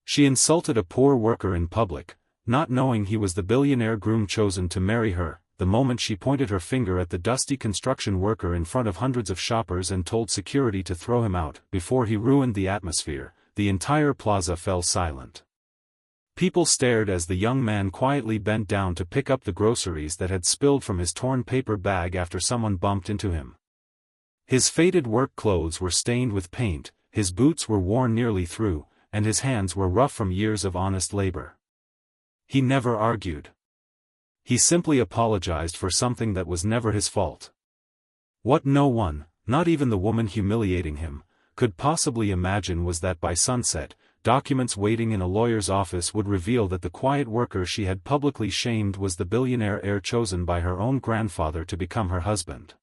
She insulted a poor worker in public, not knowing he was the billionaire groom chosen to marry her, the moment she pointed her finger at the dusty construction worker in front of hundreds of shoppers and told security to throw him out. Before he ruined the atmosphere, the entire plaza fell silent. People stared as the young man quietly bent down to pick up the groceries that had spilled from his torn paper bag after someone bumped into him. His faded work clothes were stained with paint, his boots were worn nearly through, and his hands were rough from years of honest labor. He never argued. He simply apologized for something that was never his fault. What no one, not even the woman humiliating him, could possibly imagine was that by sunset, documents waiting in a lawyer's office would reveal that the quiet worker she had publicly shamed was the billionaire heir chosen by her own grandfather to become her husband.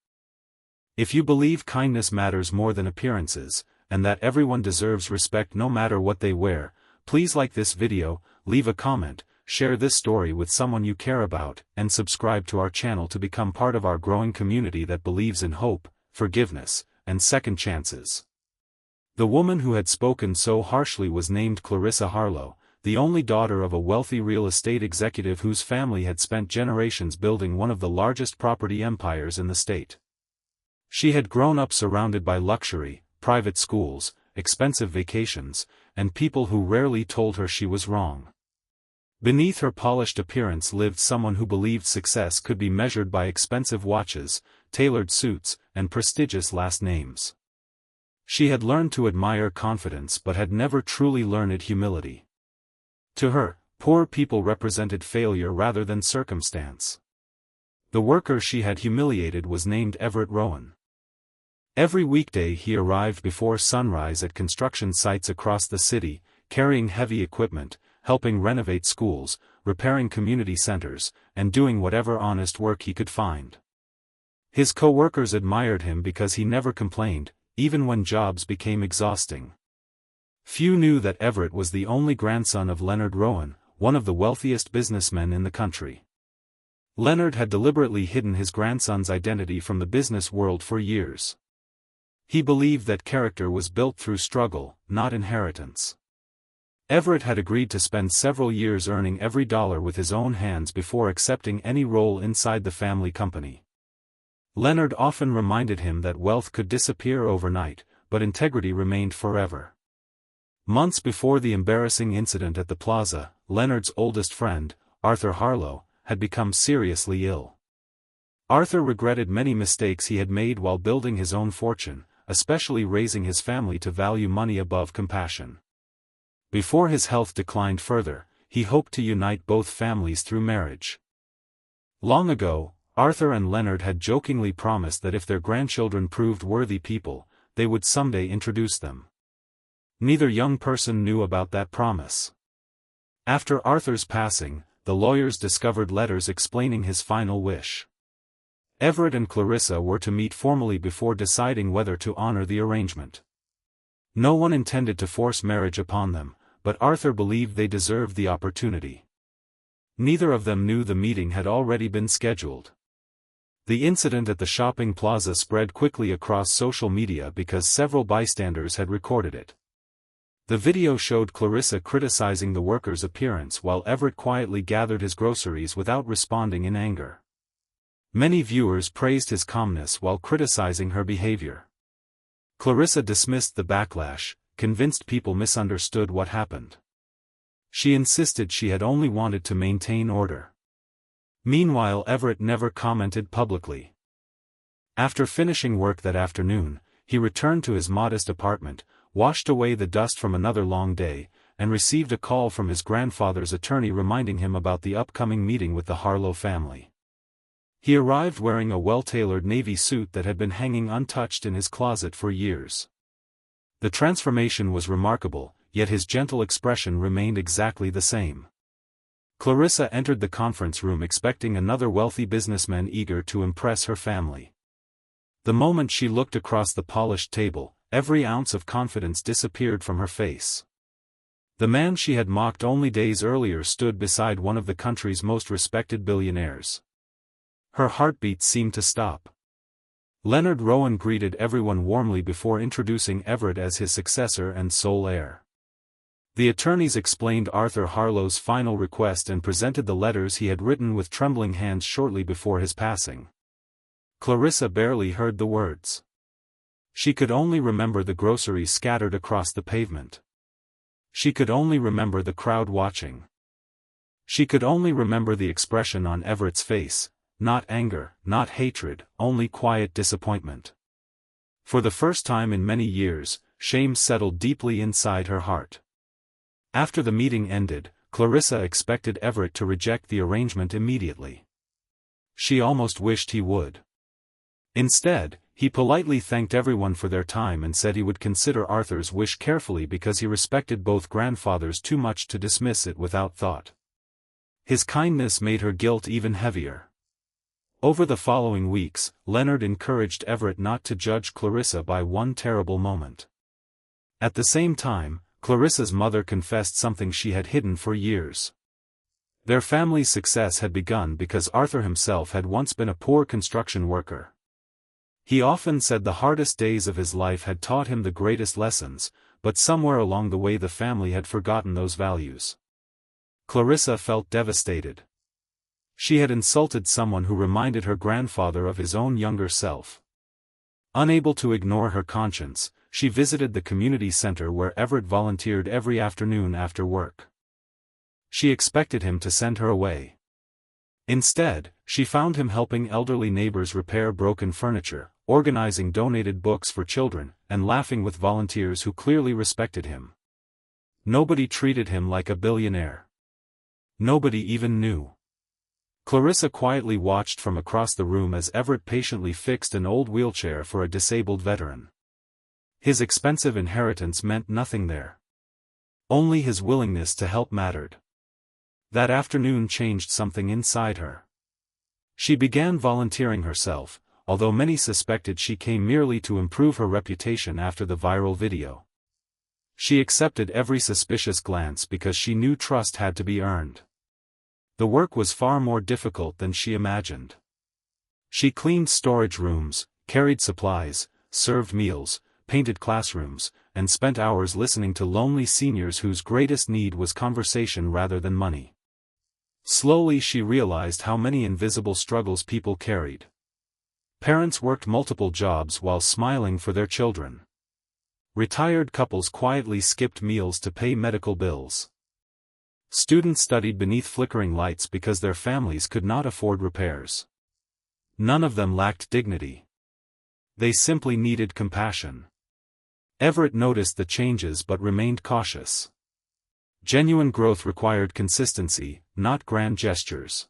If you believe kindness matters more than appearances, and that everyone deserves respect no matter what they wear, please like this video, leave a comment, share this story with someone you care about, and subscribe to our channel to become part of our growing community that believes in hope, forgiveness, and second chances. The woman who had spoken so harshly was named Clarissa Harlow, the only daughter of a wealthy real estate executive whose family had spent generations building one of the largest property empires in the state. She had grown up surrounded by luxury, private schools, expensive vacations, and people who rarely told her she was wrong. Beneath her polished appearance lived someone who believed success could be measured by expensive watches, tailored suits, and prestigious last names. She had learned to admire confidence but had never truly learned humility. To her, poor people represented failure rather than circumstance. The worker she had humiliated was named Everett Rowan. Every weekday he arrived before sunrise at construction sites across the city, carrying heavy equipment, helping renovate schools, repairing community centers, and doing whatever honest work he could find. His co-workers admired him because he never complained, even when jobs became exhausting. Few knew that Everett was the only grandson of Leonard Rowan, one of the wealthiest businessmen in the country. Leonard had deliberately hidden his grandson's identity from the business world for years. He believed that character was built through struggle, not inheritance. Everett had agreed to spend several years earning every dollar with his own hands before accepting any role inside the family company. Leonard often reminded him that wealth could disappear overnight, but integrity remained forever. Months before the embarrassing incident at the plaza, Leonard's oldest friend, Arthur Harlow, had become seriously ill. Arthur regretted many mistakes he had made while building his own fortune, especially raising his family to value money above compassion. Before his health declined further, he hoped to unite both families through marriage. Long ago, Arthur and Leonard had jokingly promised that if their grandchildren proved worthy people, they would someday introduce them. Neither young person knew about that promise. After Arthur's passing, the lawyers discovered letters explaining his final wish. Everett and Clarissa were to meet formally before deciding whether to honor the arrangement. No one intended to force marriage upon them, but Arthur believed they deserved the opportunity. Neither of them knew the meeting had already been scheduled. The incident at the shopping plaza spread quickly across social media because several bystanders had recorded it. The video showed Clarissa criticizing the worker's appearance while Everett quietly gathered his groceries without responding in anger. Many viewers praised his calmness while criticizing her behavior. Clarissa dismissed the backlash, convinced people misunderstood what happened. She insisted she had only wanted to maintain order. Meanwhile, Everett never commented publicly. After finishing work that afternoon, he returned to his modest apartment, washed away the dust from another long day, and received a call from his grandfather's attorney reminding him about the upcoming meeting with the Harlow family. He arrived wearing a well-tailored navy suit that had been hanging untouched in his closet for years. The transformation was remarkable, yet his gentle expression remained exactly the same. Clarissa entered the conference room expecting another wealthy businessman eager to impress her family. The moment she looked across the polished table, every ounce of confidence disappeared from her face. The man she had mocked only days earlier stood beside one of the country's most respected billionaires. Her heartbeat seemed to stop. Leonard Rowan greeted everyone warmly before introducing Everett as his successor and sole heir. The attorneys explained Arthur Harlow's final request and presented the letters he had written with trembling hands shortly before his passing. Clarissa barely heard the words. She could only remember the groceries scattered across the pavement. She could only remember the crowd watching. She could only remember the expression on Everett's face, not anger, not hatred, only quiet disappointment. For the first time in many years, shame settled deeply inside her heart. After the meeting ended, Clarissa expected Everett to reject the arrangement immediately. She almost wished he would. Instead, he politely thanked everyone for their time and said he would consider Arthur's wish carefully because he respected both grandfathers too much to dismiss it without thought. His kindness made her guilt even heavier. Over the following weeks, Leonard encouraged Everett not to judge Clarissa by one terrible moment. At the same time, Clarissa's mother confessed something she had hidden for years. Their family's success had begun because Arthur himself had once been a poor construction worker. He often said the hardest days of his life had taught him the greatest lessons, but somewhere along the way the family had forgotten those values. Clarissa felt devastated. She had insulted someone who reminded her grandfather of his own younger self. Unable to ignore her conscience, she visited the community center where Everett volunteered every afternoon after work. She expected him to send her away. Instead, she found him helping elderly neighbors repair broken furniture, organizing donated books for children, and laughing with volunteers who clearly respected him. Nobody treated him like a billionaire. Nobody even knew. Clarissa quietly watched from across the room as Everett patiently fixed an old wheelchair for a disabled veteran. His expensive inheritance meant nothing there. Only his willingness to help mattered. That afternoon changed something inside her. She began volunteering herself, although many suspected she came merely to improve her reputation after the viral video. She accepted every suspicious glance because she knew trust had to be earned. The work was far more difficult than she imagined. She cleaned storage rooms, carried supplies, served meals, painted classrooms, and spent hours listening to lonely seniors whose greatest need was conversation rather than money. Slowly she realized how many invisible struggles people carried. Parents worked multiple jobs while smiling for their children. Retired couples quietly skipped meals to pay medical bills. Students studied beneath flickering lights because their families could not afford repairs. None of them lacked dignity. They simply needed compassion. Everett noticed the changes but remained cautious. Genuine growth required consistency, not grand gestures.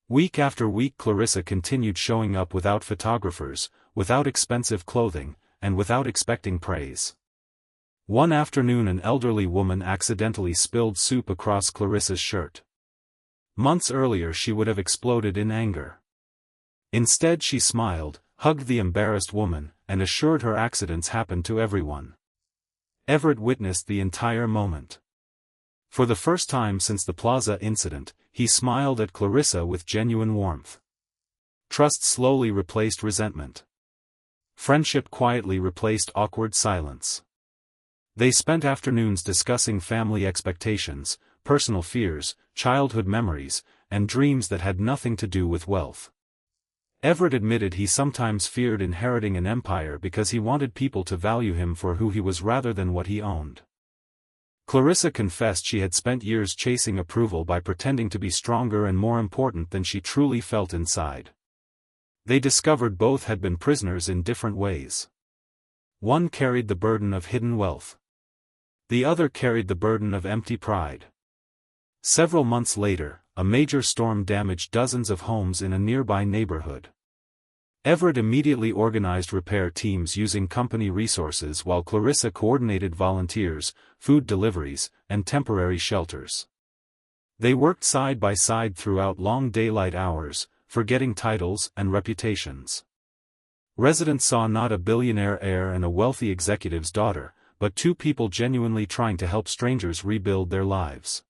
Week after week Clarissa continued showing up without photographers, without expensive clothing, and without expecting praise. One afternoon an elderly woman accidentally spilled soup across Clarissa's shirt. Months earlier she would have exploded in anger. Instead she smiled, hugged the embarrassed woman, and assured her accidents happened to everyone. Everett witnessed the entire moment. For the first time since the Plaza incident, he smiled at Clarissa with genuine warmth. Trust slowly replaced resentment. Friendship quietly replaced awkward silence. They spent afternoons discussing family expectations, personal fears, childhood memories, and dreams that had nothing to do with wealth. Everett admitted he sometimes feared inheriting an empire because he wanted people to value him for who he was rather than what he owned. Clarissa confessed she had spent years chasing approval by pretending to be stronger and more important than she truly felt inside. They discovered both had been prisoners in different ways. One carried the burden of hidden wealth. The other carried the burden of empty pride. Several months later, a major storm damaged dozens of homes in a nearby neighborhood. Everett immediately organized repair teams using company resources while Clarissa coordinated volunteers, food deliveries, and temporary shelters. They worked side by side throughout long daylight hours, forgetting titles and reputations. Residents saw not a billionaire heir and a wealthy executive's daughter, but two people genuinely trying to help strangers rebuild their lives.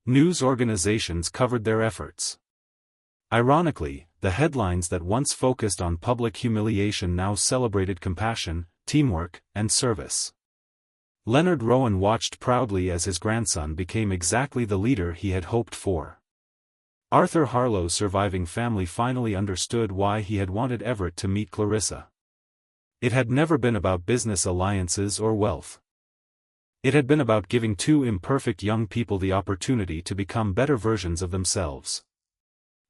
News organizations covered their efforts. Ironically, the headlines that once focused on public humiliation now celebrated compassion, teamwork, and service. Leonard Rowan watched proudly as his grandson became exactly the leader he had hoped for. Arthur Harlow's surviving family finally understood why he had wanted Everett to meet Clarissa. It had never been about business alliances or wealth. It had been about giving two imperfect young people the opportunity to become better versions of themselves.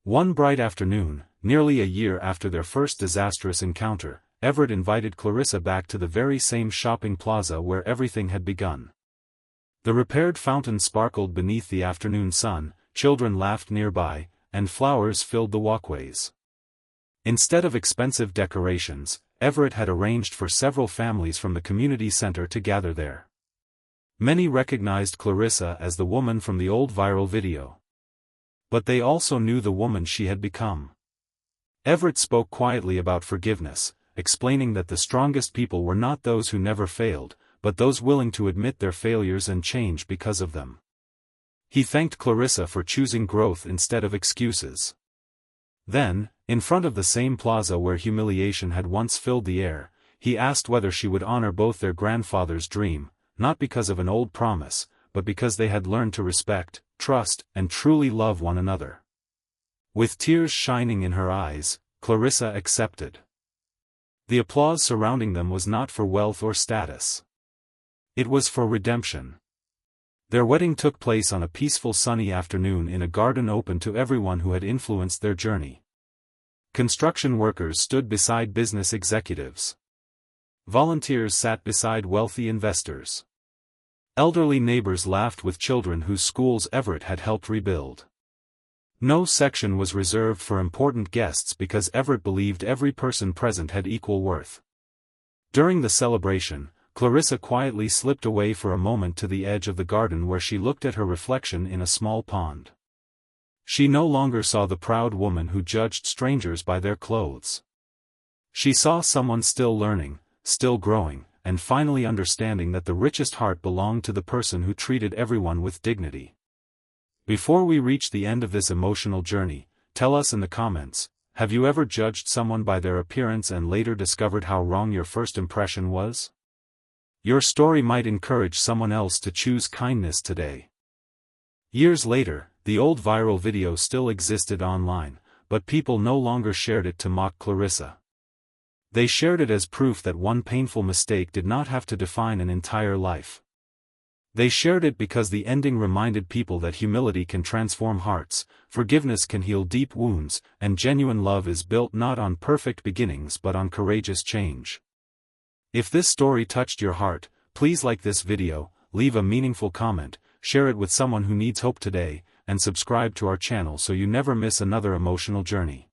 One bright afternoon, nearly a year after their first disastrous encounter, Everett invited Clarissa back to the very same shopping plaza where everything had begun. The repaired fountain sparkled beneath the afternoon sun, children laughed nearby, and flowers filled the walkways. Instead of expensive decorations, Everett had arranged for several families from the community center to gather there. Many recognized Clarissa as the woman from the old viral video. But they also knew the woman she had become. Everett spoke quietly about forgiveness, explaining that the strongest people were not those who never failed, but those willing to admit their failures and change because of them. He thanked Clarissa for choosing growth instead of excuses. Then, in front of the same plaza where humiliation had once filled the air, he asked whether she would honor both their grandfather's dream, not because of an old promise, but because they had learned to respect, trust, and truly love one another. With tears shining in her eyes, Clarissa accepted. The applause surrounding them was not for wealth or status. It was for redemption. Their wedding took place on a peaceful sunny afternoon in a garden open to everyone who had influenced their journey. Construction workers stood beside business executives. Volunteers sat beside wealthy investors. Elderly neighbors laughed with children whose schools Everett had helped rebuild. No section was reserved for important guests because Everett believed every person present had equal worth. During the celebration, Clarissa quietly slipped away for a moment to the edge of the garden where she looked at her reflection in a small pond. She no longer saw the proud woman who judged strangers by their clothes. She saw someone still learning, still growing, and finally understanding that the richest heart belonged to the person who treated everyone with dignity. Before we reach the end of this emotional journey, tell us in the comments, have you ever judged someone by their appearance and later discovered how wrong your first impression was? Your story might encourage someone else to choose kindness today. Years later, the old viral video still existed online, but people no longer shared it to mock Clarissa. They shared it as proof that one painful mistake did not have to define an entire life. They shared it because the ending reminded people that humility can transform hearts, forgiveness can heal deep wounds, and genuine love is built not on perfect beginnings but on courageous change. If this story touched your heart, please like this video, leave a meaningful comment, share it with someone who needs hope today, and subscribe to our channel so you never miss another emotional journey.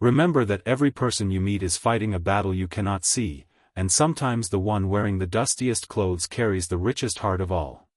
Remember that every person you meet is fighting a battle you cannot see, and sometimes the one wearing the dustiest clothes carries the richest heart of all.